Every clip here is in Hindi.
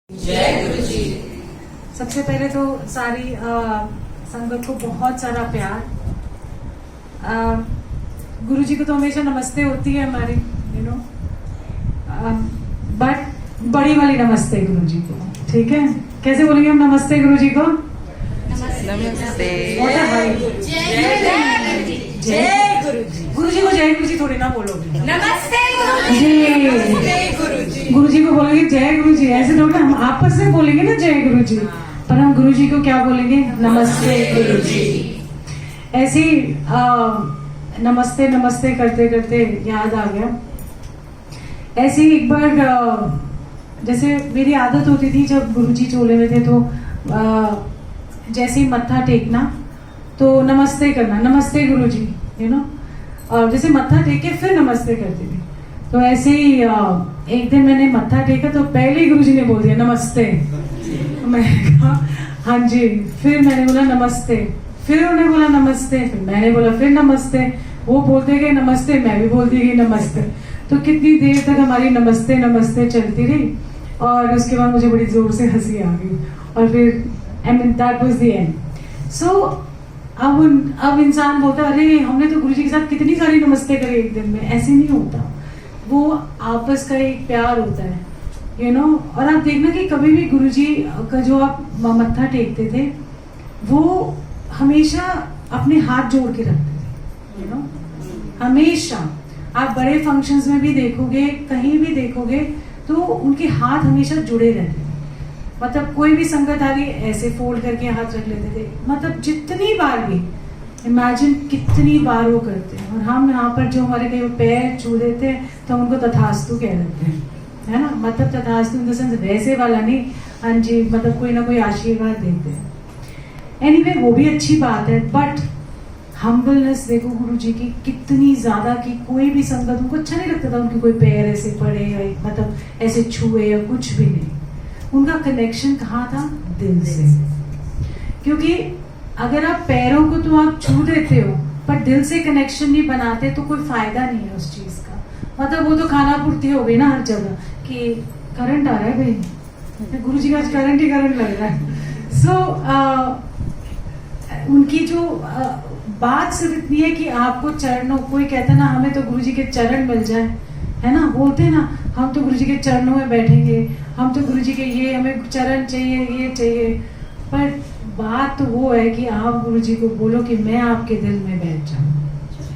जय गुरु जी। सबसे पहले तो सारी संगत को बहुत सारा प्यार। गुरु जी को तो हमेशा नमस्ते होती है हमारी, बट बड़ी वाली नमस्ते गुरु जी को। ठीक है, कैसे बोलेंगे हम नमस्ते गुरु जी को? नमस्ते। जय गुरु जी। गुरु जी को जय गुरु जी थोड़ी ना बोलोगे, नमस्ते गुरु जी को बोलेंगे जय गुरु जी। ऐसे थोड़ी ना, हम आपस में बोलेंगे ना जय गुरु जी, पर हम गुरु जी को क्या बोलेंगे? नमस्ते गुरु जी। ऐसे ही नमस्ते नमस्ते करते करते याद आ गया। ऐसे ही एक बार जैसे मेरी आदत होती थी जब गुरु जी चोले में थे, तो जैसे ही मत्था टेकना तो नमस्ते करना, नमस्ते गुरु जी, और जैसे मत्था टेक के फिर नमस्ते करती थी। तो ऐसे ही एक दिन मैंने मत्था टेका तो पहले ही गुरु जी ने बोल दिया नमस्ते। मैं कहा हाँ जी। फिर मैंने बोला नमस्ते, फिर उन्होंने बोला नमस्ते, फिर मैंने बोला फिर नमस्ते। वो बोलते गए नमस्ते, मैं भी बोलती गई नमस्ते। तो कितनी देर तक हमारी नमस्ते नमस्ते चलती रही, और उसके बाद मुझे बड़ी जोर से हंसी आ गई, और फिर दैट वाज द एंड। सो अब इंसान बोलता है अरे हमने तो गुरुजी के साथ कितनी सारी नमस्ते करी एक दिन में। ऐसे नहीं होता, वो आपस का एक प्यार होता है, और आप देखना कि कभी भी गुरुजी का जो आप मत्था टेकते थे वो हमेशा अपने हाथ जोड़ के रखते थे, हमेशा। आप बड़े फंक्शंस में भी देखोगे, कहीं भी देखोगे, तो उनके हाथ हमेशा जुड़े रहते थे। मतलब कोई भी संगत आ गई ऐसे फोल्ड करके हाथ रख लेते थे। मतलब जितनी बार भी, इमेजिन कितनी बार वो करते हैं। और हम यहाँ पर जो हमारे कई पैर छू देते हैं तो हम उनको तथास्तु कह देते हैं, है ना। मतलब तथास्तु इन द सेंस वैसे वाला नहीं, हाँ जी, मतलब कोई ना कोई आशीर्वाद देते हैं। एनीवे वो भी अच्छी बात है, बट हम्बलनेस देखो गुरु जी की कितनी ज्यादा, कि कोई भी संगत उनको अच्छा नहीं लगता था उनके कोई पैर ऐसे पड़े या मतलब ऐसे छुए या कुछ भी नहीं। उनका कनेक्शन कहाँ था? दिल से। क्योंकि अगर आप पैरों को तो आप छू देते हो पर दिल से कनेक्शन नहीं बनाते तो कोई फायदा नहीं है उस चीज का। मतलब वो तो खाना पूर्ति हो गई ना हर जगह कि करंट आ रहा है भाई, गुरु जी का करंट ही करंट लग रहा है। सो उनकी जो बात सिर्फ इतनी है कि आपको चरणों, कोई कहता ना हमें तो गुरु जी के चरण मिल जाए, है ना, बोलते हैं ना हम तो गुरु जी के चरणों में बैठेंगे, हम तो गुरु जी के ये हमें चरण चाहिए, ये चाहिए। पर बात तो वो है कि आप गुरु जी को बोलो कि मैं आपके दिल में बैठ जाऊं।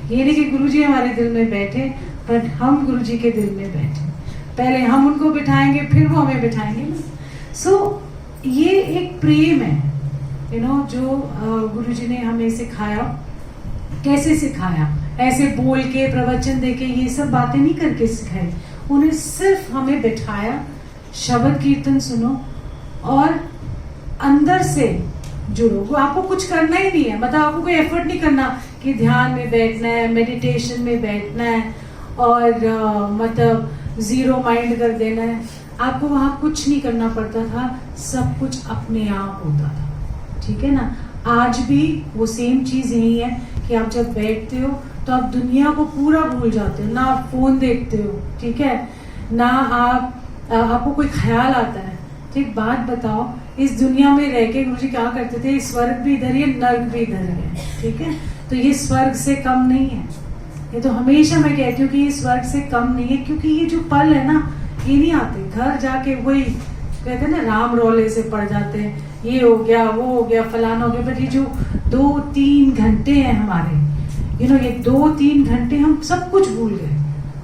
ये नहीं कि गुरु जी हमारे दिल में बैठे, पर हम गुरु जी के दिल में बैठे। पहले हम उनको बिठाएंगे फिर वो हमें बिठाएंगे ना। सो ये एक प्रेम है, जो गुरु जी ने हमें सिखाया। कैसे सिखाया? ऐसे बोल के, प्रवचन देके, ये सब बातें नहीं करके सिखाई। उन्हें सिर्फ हमें बिठाया, शब्द कीर्तन सुनो और अंदर से जुड़ो। वो आपको कुछ करना ही नहीं है, मतलब आपको कोई एफर्ट नहीं करना कि ध्यान में बैठना है, मेडिटेशन में बैठना है और मतलब जीरो माइंड कर देना है। आपको वहां कुछ नहीं करना पड़ता था, सब कुछ अपने आप होता था। ठीक है ना। आज भी वो सेम चीज यही है कि आप जब बैठते हो तो आप दुनिया को पूरा भूल जाते हो। ना आप फोन देखते हो, ठीक है, ना आपको कोई ख्याल आता है। ठीक, बात बताओ, इस दुनिया में रह के गुरुजी क्या करते थे? स्वर्ग भी इधर है, नर्क भी इधर है, ठीक है। तो ये स्वर्ग से कम नहीं है। ये तो हमेशा मैं कहती हूँ कि ये स्वर्ग से कम नहीं है, क्योंकि ये जो पल है ना, ये नहीं आते। घर जाके वही कहते हैं ना, राम रौले से पड़ जाते हैं, ये हो गया, वो हो गया, फलाना हो गया। बट ये जो 2-3 घंटे हैं हमारे, ये 2-3 घंटे हम सब कुछ भूल गए।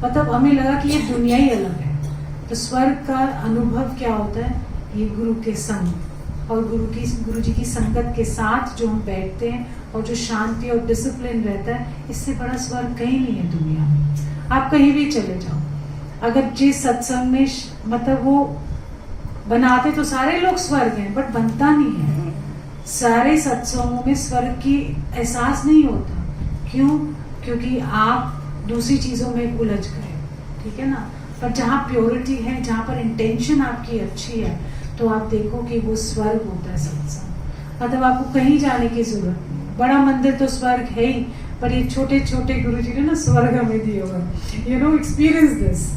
मतलब हमें लगा कि ये दुनिया ही अलग है। तो स्वर्ग का अनुभव क्या होता है? ये गुरु के संग और गुरु जी की संगत के साथ जो हम बैठते हैं, और जो शांति और डिसिप्लिन रहता है, इससे बड़ा स्वर्ग कहीं नहीं है दुनिया में। आप कहीं भी चले जाओ, अगर जिस सत्संग में मतलब वो बनाते तो सारे लोग स्वर्ग हैं, बट बनता नहीं है। सारे सत्संगों में स्वर्ग की एहसास नहीं होता। क्यों? क्योंकि आप दूसरी चीजों में उलझ गए, ठीक है ना। पर जहाँ प्योरिटी है, जहाँ पर इंटेंशन आपकी अच्छी है, तो आप देखो कि वो स्वर्ग होता है सत्संग। मतलब आपको कहीं जाने की जरूरत नहीं। बड़ा मंदिर तो स्वर्ग है ही, पर ये छोटे छोटे गुरु जी ने ना स्वर्ग हमें दिए हुए। Experience this.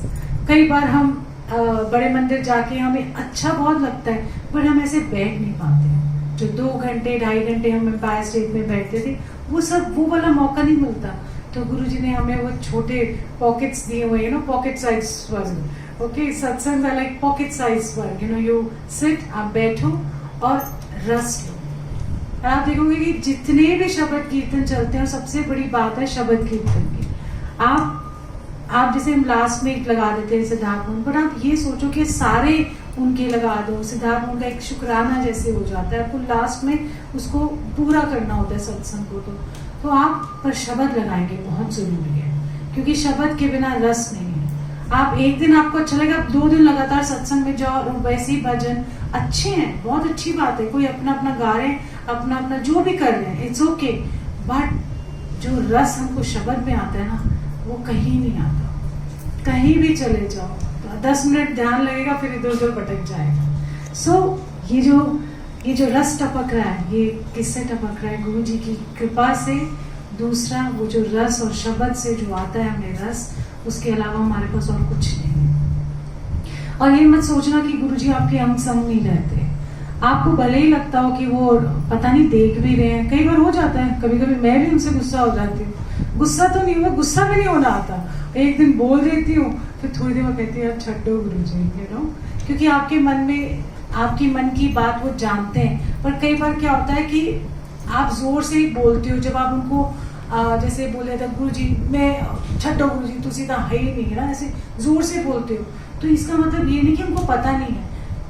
कई बार हम बड़े मंदिर जाके हमें अच्छा बहुत लगता है, पर हम ऐसे बैठ नहीं पाते। जो 2 घंटे 2.5 घंटे हम एम्पायर स्टेट में बैठते थे, वो वाला मौका नहीं मिलता। तो गुरुजी ने हमें वो छोटे पॉकेट्स दिए हुए हैं, पॉकेट साइज स्वर्ग। ओके, सत्संग लाइक पॉकेट साइज स्वर्ग। यू सिट, आप बैठो और रस लो। आप देखोगे कि जितने भी शब्द कीर्तन चलते हैं, और सबसे बड़ी बात है शब्द कीर्तन की। आप जैसे हम लास्ट में एक लगा देते हैं सिद्धार्थ मुन, पर आप ये सोचो कि सारे उनके लगा दो। सिद्धार्थ मुन का एक शुक्राना जैसे हो जाता है, आपको लास्ट में उसको पूरा करना होता है सत्संग को। तो आप पर शब्द लगाएंगे बहुत जरूरी है, क्योंकि शब्द के बिना रस नहीं है। आप एक दिन आपको अच्छा लगेगा, आप 2 दिन लगातार सत्संग में जाओ और वैसे ही भजन अच्छे हैं, बहुत अच्छी बात है। कोई अपना अपना गा रहे हैं, अपना अपना जो भी कर रहे हैं, इट्स ओके। बट जो रस हमको शब्द में आता है ना, वो कहीं नहीं आता। कहीं भी चले जाओ तो 10 मिनट ध्यान लगेगा, फिर इधर उधर भटक जाएगा। सो ये जो रस टपक रहा है, ये किससे टपक रहा है? गुरु जी की कृपा से। दूसरा, वो जो रस और शब्द से जो आता है हमें रस, उसके अलावा हमारे पास और कुछ नहीं है। और ये मत सोचना कि गुरु जी आपके अंग संग नहीं रहते। आपको भले ही लगता हो कि वो पता नहीं देख भी रहे हैं, कई बार हो जाता है, कभी कभी मैं भी उनसे गुस्सा हो जाती हूँ। गुस्सा तो नहीं हुआ, गुस्सा भी नहीं होना आता, एक दिन बोल देती हूँ, फिर थोड़ी देर में कहती है छड्डो गुरु जी, क्योंकि आपके मन में आपकी मन की बात वो जानते हैं। पर कई बार क्या होता है कि आप जोर से ही बोलते हो, जब आप उनको जैसे बोले था गुरु जी मैं छड्डो गुरु जी, तुसी तो है ही नहीं है ना, ऐसे जोर से बोलते हो। तो इसका मतलब ये नहीं कि उनको पता नहीं है,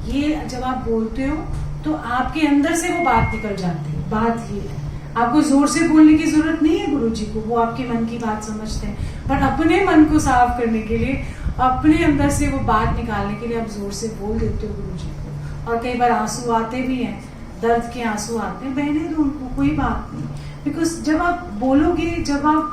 ये जब आप बोलते हो तो आपके अंदर से वो बात निकल जाती है। बात ये है, आपको जोर से बोलने की जरूरत नहीं है गुरु जी को, वो आपके मन की बात समझते हैं। पर अपने मन को साफ करने के लिए, अपने अंदर से वो बात निकालने के लिए आप जोर से बोल देते हो गुरु जी को। और कई बार आंसू आते भी हैं, दर्द के आंसू आते हैं, बहने दो उनको, कोई बात नहीं। बिकॉज जब आप बोलोगे, जब आप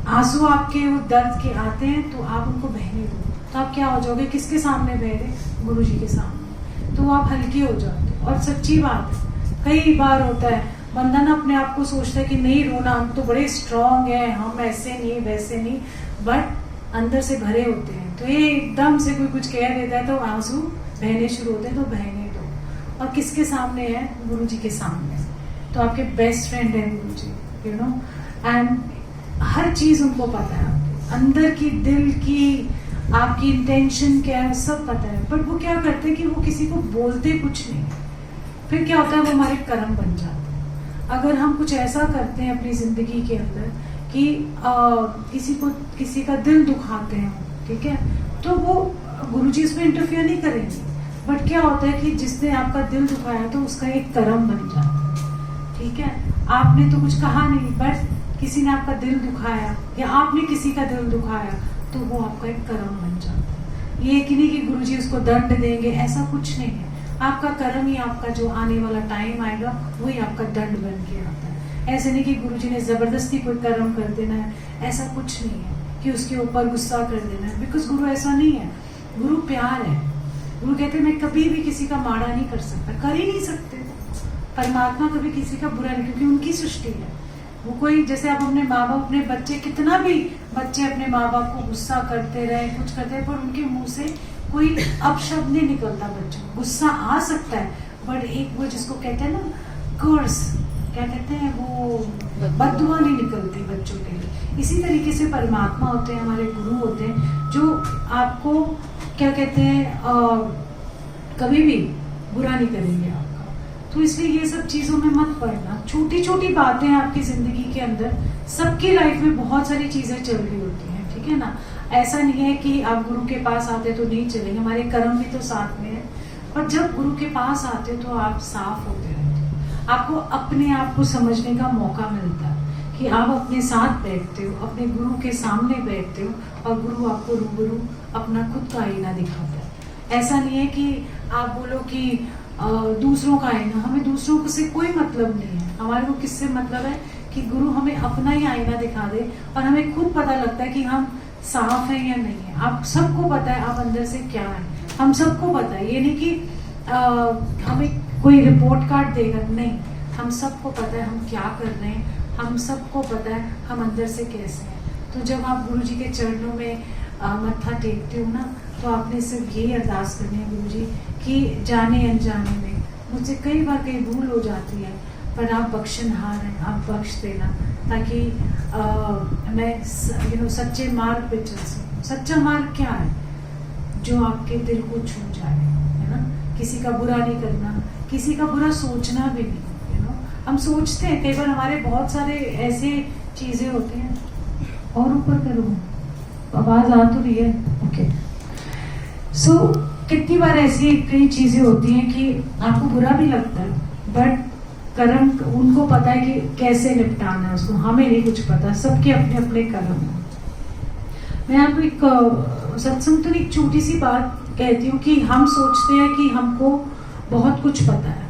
आंसू आपके वो दर्द के आते हैं, तो आप उनको बहने दो, तो आप क्या हो जाओगे? किसके सामने बह रहे? गुरु जी के सामने। तो आप हल्के हो जाते हो। और सच्ची बात है, कई बार होता है बंदा ना अपने आप को सोचता है कि नहीं रोना, हम तो बड़े स्ट्रांग हैं, हम ऐसे नहीं वैसे नहीं, बट अंदर से भरे होते हैं। तो ये एकदम से कोई कुछ कह देता है तो आंसू बहने शुरू होते हैं, तो बहने दो। और किसके सामने है? गुरु जी के सामने। तो आपके बेस्ट फ्रेंड है गुरु जी, एंड हर चीज उनको पता है, आपके अंदर की, दिल की, आपकी इंटेंशन क्या है, सब पता है। बट वो क्या करते हैं कि वो किसी को बोलते कुछ नहीं। फिर क्या होता है? वो हमारे कर्म बन जाते हैं। अगर हम कुछ ऐसा करते हैं अपनी जिंदगी के अंदर कि किसी का दिल दुखाते हैं, ठीक है, तो वो गुरुजी इसमें इंटरफियर नहीं करेंगे। बट क्या होता है कि जिसने आपका दिल दुखाया तो उसका एक कर्म बन जाता है, ठीक है। आपने तो कुछ कहा नहीं, बट किसी ने आपका दिल दुखाया या आपने किसी का दिल दुखाया, तो वो आपका एक कर्म बन जाता है। ये कि नहीं कि गुरुजी उसको दंड देंगे, ऐसा कुछ नहीं है। आपका कर्म ही, आपका जो आने वाला टाइम आएगा वही आपका दंड बन के आता है। ऐसे नहीं कि गुरुजी ने जबरदस्ती कोई कर्म कर देना है, ऐसा कुछ नहीं है कि उसके ऊपर गुस्सा कर देना है। बिकॉज गुरु ऐसा नहीं है, गुरु प्यार है। गुरु कहते हैं मैं कभी भी किसी का माड़ा नहीं कर सकता, कर ही नहीं सकते। परमात्मा कभी किसी का बुरा नहीं, क्योंकि उनकी सृष्टि है। वो कोई, जैसे आप अपने माँ बाप, अपने बच्चे, कितना भी बच्चे अपने माँ बाप को गुस्सा करते रहे, कुछ करते रहे, पर उनके मुंह से कोई अपशब्द नहीं निकलता। बच्चों को गुस्सा आ सकता है, बट एक वो जिसको कहते हैं ना कर्स, क्या कहते हैं, वो बद्दुआ नहीं निकलती बच्चों के लिए। इसी तरीके से परमात्मा होते हैं, हमारे गुरु होते हैं, जो आपको क्या कहते हैं, कभी भी बुरा नहीं करेंगे आपका। तो इसलिए ये सब चीजों में मत पड़ना। छोटी छोटी बातें आपकी जिंदगी के अंदर, सबकी लाइफ में बहुत सारी चीजें चल रही होती हैं, ठीक है ना। ऐसा नहीं है कि आप गुरु के पास आते तो नहीं चलेंगे, हमारे कर्म भी तो साथ में है। पर जब गुरु के पास आते हो तो आप साफ होते रहते हो, आपको अपने आप को समझने का मौका मिलता है कि आप अपने साथ बैठते हो, अपने गुरु के सामने बैठते हो, और गुरु आपको रूबरू अपना खुद का आईना दिखाता है। ऐसा नहीं है कि आप बोलो कि दूसरों का आईना, हमें दूसरों से कोई मतलब नहीं है। हमारे को किससे मतलब है कि गुरु हमें अपना ही आईना दिखा दे, और हमें खुद पता लगता है कि हम साफ है या नहीं है। आप सबको पता है आप अंदर से क्या है, हम सबको पता है। ये नहीं कि हमें कोई रिपोर्ट कार्ड देगा, नहीं, हम सबको पता है हम क्या कर रहे हैं, हम सबको पता है हम अंदर से कैसे हैं। तो जब आप गुरु जी के चरणों में मत्था टेकते हो ना, तो आपने सिर्फ यही अरदास करनी है गुरुजी कि जाने अनजाने में मुझसे कई बार कहीं भूल हो जाती है, पर आप बख्शनहार हैं, आप बख्श देना, ताकि मैं सच्चे मार्ग पे चल सकूं। सच्चा मार्ग क्या है? जो आपके दिल को छू जाए, है ना। किसी का बुरा नहीं करना, किसी का बुरा सोचना भी नहीं, हम सोचते हैं कई बार, हमारे बहुत सारे ऐसे चीजें होती हैं। और ऊपर करो, आवाज आ तो रही है? ओके। सो कितनी बार ऐसी कई चीजें होती हैं कि आपको बुरा भी लगता है, बट कर्म उनको पता है कि कैसे निपटाना है उसको, हमें नहीं कुछ पता, सबके अपने अपने कर्म हैं। मैं आपको एक सत्संग तो एक छोटी सी बात कहती हूँ कि हम सोचते हैं कि हमको बहुत कुछ पता है,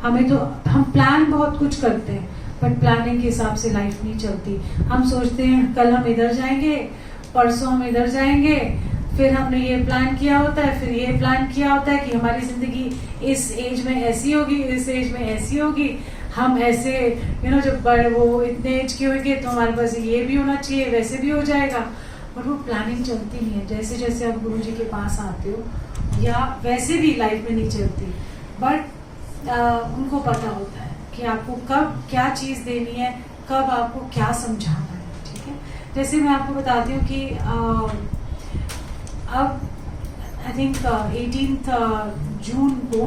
हमें तो हम प्लान बहुत कुछ करते हैं, बट प्लानिंग के हिसाब से लाइफ नहीं चलती। हम सोचते हैं कल हम इधर जाएंगे, परसों हम इधर जाएंगे, फिर हमने ये प्लान किया होता है, फिर ये प्लान किया होता है कि हमारी जिंदगी इस एज में ऐसी होगी, इस एज में ऐसी होगी, हम ऐसे जब बड़े वो इतने एज के होंगे तो हमारे पास ये भी होना चाहिए, वैसे भी हो जाएगा, बट वो प्लानिंग चलती नहीं है। जैसे जैसे आप गुरुजी के पास आते हो या वैसे भी लाइफ में नहीं चलती, बट उनको पता होता है कि आपको कब क्या चीज देनी है, कब आपको क्या समझाना है, ठीक है। जैसे मैं आपको बताती हूँ कि अब आई थिंक 18 जून को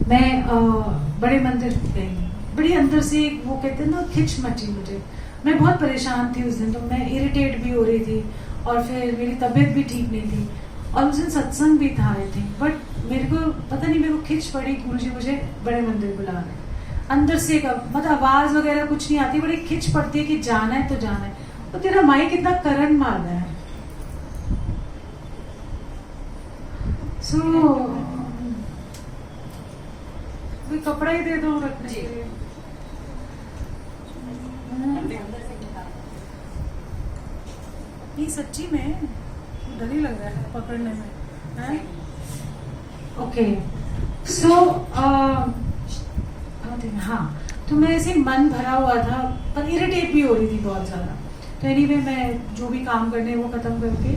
मैं बड़े मंदिर गई, बड़ी अंदर से वो कहते हैं ना खिंच मची मुझे, मैं बहुत परेशान थी उस दिन, तो मैं इरिटेट भी हो रही थी और फिर मेरी तबीयत भी ठीक नहीं थी, और उस दिन सत्संग भी था आई थिंक, बट मेरे को पता नहीं, मेरे को खिंच पड़ी, गुरुजी मुझे बड़े मंदिर बुला रहे अंदर से, मतलब आवाज वगैरह कुछ नहीं आती, बड़ी खिंच पड़ती है कि जाना है तो जाना है, तो तेरा माइक कितना करंट मार रहा है। सो कोई कपड़ा ही दे दो रखने के लिए। ये सच्ची में डर ही लग रहा है पकड़ने में। ओके, सो हाँ, तो मैं ऐसे मन भरा हुआ था, पर इरिटेट भी हो रही थी बहुत ज्यादा। तो एनीवे मैं जो भी काम करने वो खत्म करके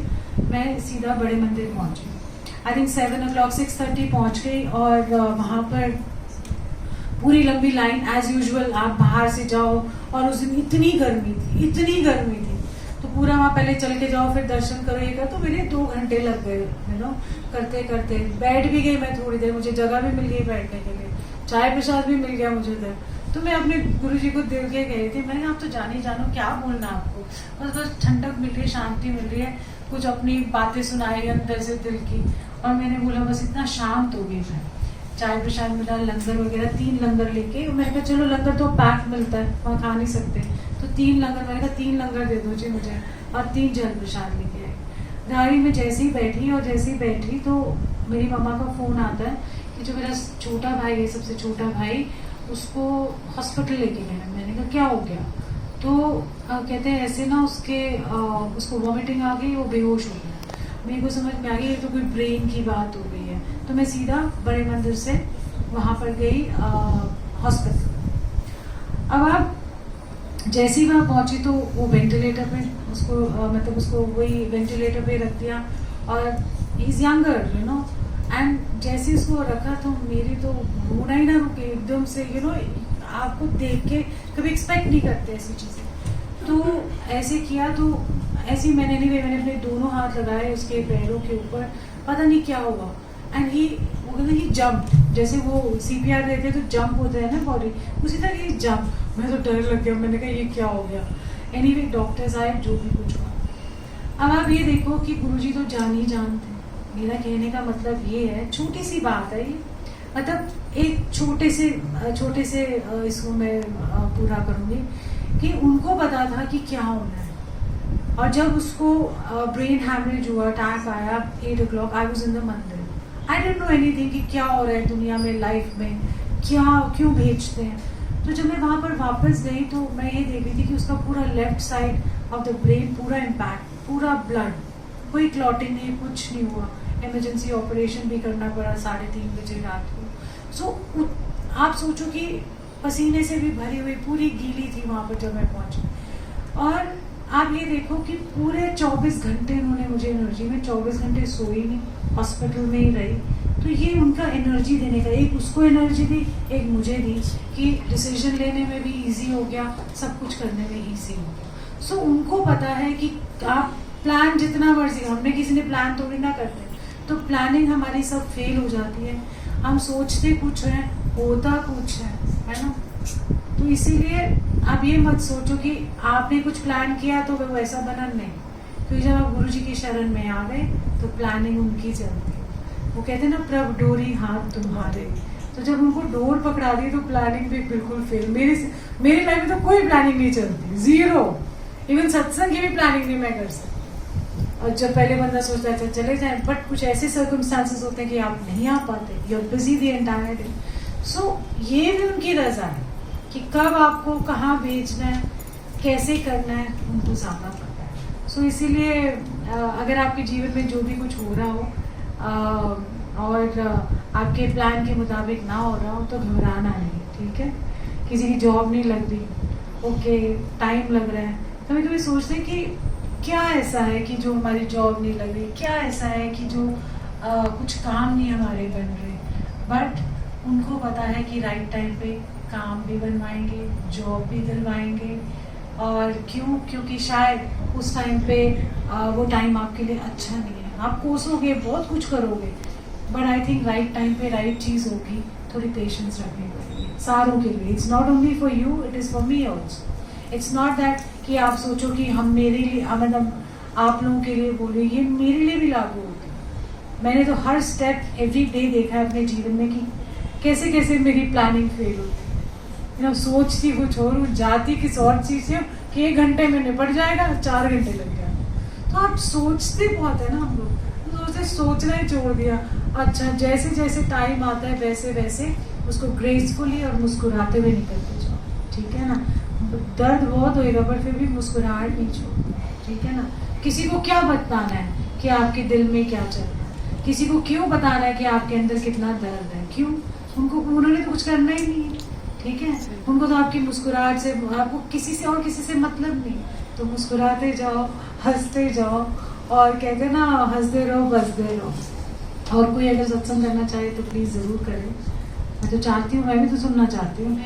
मैं सीधा बड़े मंदिर पहुंची। आई थिंक 7 o'clock 6:30 पहुंच गई, और वहां पर पूरी लंबी लाइन एज यूजुअल, आप बाहर से जाओ, और उस दिन इतनी गर्मी थी, तो पूरा वहाँ पहले चल के जाओ, फिर दर्शन करो, ये करो, तो मेरे 2 घंटे लग गए करते करते। बैठ भी गई मैं थोड़ी देर, मुझे जगह भी मिल गई बैठने के लिए, चाय प्रसाद भी मिल गया मुझे उधर। तो मैं अपने गुरुजी को दिल के गई थी, मैंने आप तो जानी जानो, क्या बोलना आपको, बस ठंडक मिल रही है, शांति मिल रही है, कुछ अपनी बातें सुनाई अंदर से दिल की, और मैंने बोला बस इतना शांत हो गई मैं। चाय प्रसाद मिला, लंगर वगैरह, 3 लंगर लेके, मैंने कहा चलो लंगर तो पैक मिलता है, वहाँ खा नहीं सकते, तो 3 लंगर, मैंने कहा 3 लंगर दे दो जी मुझे, और 3 जल प्रसाद लेके आए। गाड़ी में जैसे ही बैठी तो मेरी मम्मा का फोन आता है कि जो मेरा छोटा भाई है, सबसे छोटा भाई, उसको हॉस्पिटल लेके गए। मैंने कहा क्या हो गया? तो कहते हैं ऐसे ना उसको वॉमिटिंग आ गई, वो बेहोश हो गया। मेरे को समझ में आ गई ये तो कोई ब्रेन की बात हो गई है, तो मैं सीधा बड़े मंदिर से वहां पर गई हॉस्पिटल। अब आप जैसे ही वहां पहुंची तो वो वेंटिलेटर पे उसको वही वेंटिलेटर पे रख दिया, और ही इज यंगर एंड जैसे उसको रखा तो मेरी तो रोना ही ना रुके एकदम से, आपको देख के कभी एक्सपेक्ट नहीं करते ऐसी चीजें, तो ऐसे किया, तो ऐसे ही मैंने अपने दोनों हाथ लगाए उसके पैरों के ऊपर, पता नहीं क्या हुआ, एंड ही जंप, जैसे वो CPR देते तो जंप होता है ना बॉडी, उसी तरह ही जंप। मैं तो डर लग गया, मैंने कहा ये क्या हो गया। एनीवे डॉक्टर्स आए, जो भी कुछ हुआ। अब आप ये देखो कि गुरुजी तो जान ही जानते। मेरा कहने का मतलब ये है, छोटी सी बात है ये, मतलब एक छोटे से इसको मैं पूरा करूंगी कि उनको पता था कि क्या होना है, और जब उसको ब्रेन हैमरेज हुआ, अटैक आया 8 o'clock, I was in the मंदिर, आई डोंट नो एनीथिंग कि क्या हो रहा है दुनिया में, लाइफ में क्यों भेजते हैं। तो जब मैं वहां पर वापस गई तो मैं ये देख रही थी कि उसका पूरा left side of the brain पूरा इम्पैक्ट, पूरा ब्लड, कोई क्लॉटिंग नहीं, कुछ नहीं हुआ। इमरजेंसी ऑपरेशन भी करना पड़ा 3:30 बजे रात को। सो आप सोचो कि पसीने से भी भरी हुई, पूरी गीली थी वहां पर जब मैं पहुंची, और आप ये देखो कि पूरे 24 घंटे उन्होंने मुझे एनर्जी में 24 घंटे सोई नहीं, हॉस्पिटल में ही रही। तो ये उनका एनर्जी देने का, एक उसको एनर्जी दी, एक मुझे दी कि डिसीजन लेने में भी इजी हो गया, सब कुछ करने में इजी हो गया। सो उनको पता है कि आप प्लान जितना मर्जी, हमने किसी ने प्लान थोड़ी ना करते, तो प्लानिंग हमारी सब फेल हो जाती है। हम सोचते कुछ है, होता कुछ है ना। तो इसीलिए आप ये मत सोचो कि आपने कुछ प्लान किया तो वो वैसा बना, नहीं। क्योंकि जब आप गुरु जी की शरण में आ गए तो प्लानिंग उनकी चलती है। वो कहते हैं ना, प्रभ डोरी हाथ तुम्हारे। तो जब उनको डोर पकड़ा दी तो प्लानिंग भी बिल्कुल फेल। मेरी लाइफ में तो कोई प्लानिंग नहीं चलती, जीरो। इवन सत्संग की भी प्लानिंग नहीं मैं कर सकती। और जब पहले बंदा सोचता है चले जाए, बट कुछ ऐसे सर्कमस्टांसेस होते हैं कि आप नहीं आ पाते, you are busy the entire day. So ये भी उनकी रजा है कि कब आपको कहाँ भेजना है, कैसे करना है, उनको ज़्यादा पता है। सो इसीलिए अगर आपके जीवन में जो भी कुछ हो रहा हो और आपके प्लान के मुताबिक ना हो रहा हो तो घबराना नहीं, ठीक है। किसी की जॉब नहीं लग रही, ओके, टाइम लग रहा है। कभी कभी सोचते हैं कि क्या ऐसा है कि जो हमारी जॉब नहीं लग रही, क्या ऐसा है कि जो कुछ काम नहीं हमारे बन रहे, बट उनको पता है कि राइट टाइम पे काम भी बनवाएंगे, जॉब भी दिलवाएंगे। और क्यों? क्योंकि शायद उस टाइम पे वो टाइम आपके लिए अच्छा नहीं है। आप कोसोगे, बहुत कुछ करोगे, but I think right time पे राइट चीज़ होगी। थोड़ी पेशेंस रखनी पड़ेगी सारों के लिए। It's not only for you, it is for me also. It's not that कि आप सोचो कि हम मेरे लिए, मतलब आप लोगों के लिए बोले, ये मेरे लिए भी लागू होता है। मैंने तो हर स्टेप एवरी डे देखा है अपने जीवन में कि कैसे कैसे मेरी प्लानिंग फेल होती है। सोचती कुछ और हूँ, जाती किस और चीज़ से कि 1 घंटे में निपट जाएगा, 4 घंटे लग जाएगा। तो आप सोचते बहुत है ना, हम लोग तो सोचते, सोचना ही छोड़ दिया। अच्छा, जैसे जैसे टाइम आता है वैसे वैसे उसको ग्रेसफुली और मुस्कुराते हुए निकलते जाओ, ठीक है ना। दर्द बहुत होएगा पर फिर भी मुस्कुराहट नहीं छोड़ना, ठीक है ना। किसी को क्या बताना है कि आपके दिल में क्या चल रहा है, किसी को क्यों बताना है कि आपके अंदर कितना दर्द है, क्यों? उन्होंने तो कुछ करना ही नहीं है, ठीक है। उनको तो आपकी मुस्कुराहट से, आपको किसी से और किसी से मतलब नहीं। तो मुस्कुराते जाओ, हंसते जाओ, और कहते ना, हंसते रहो, बसते रहो। और कोई अगर सत्संग करना चाहे तो प्लीज़ ज़रूर करें। मैं तो चाहती हूँ, मैं भी तो सुनना चाहती हूँ।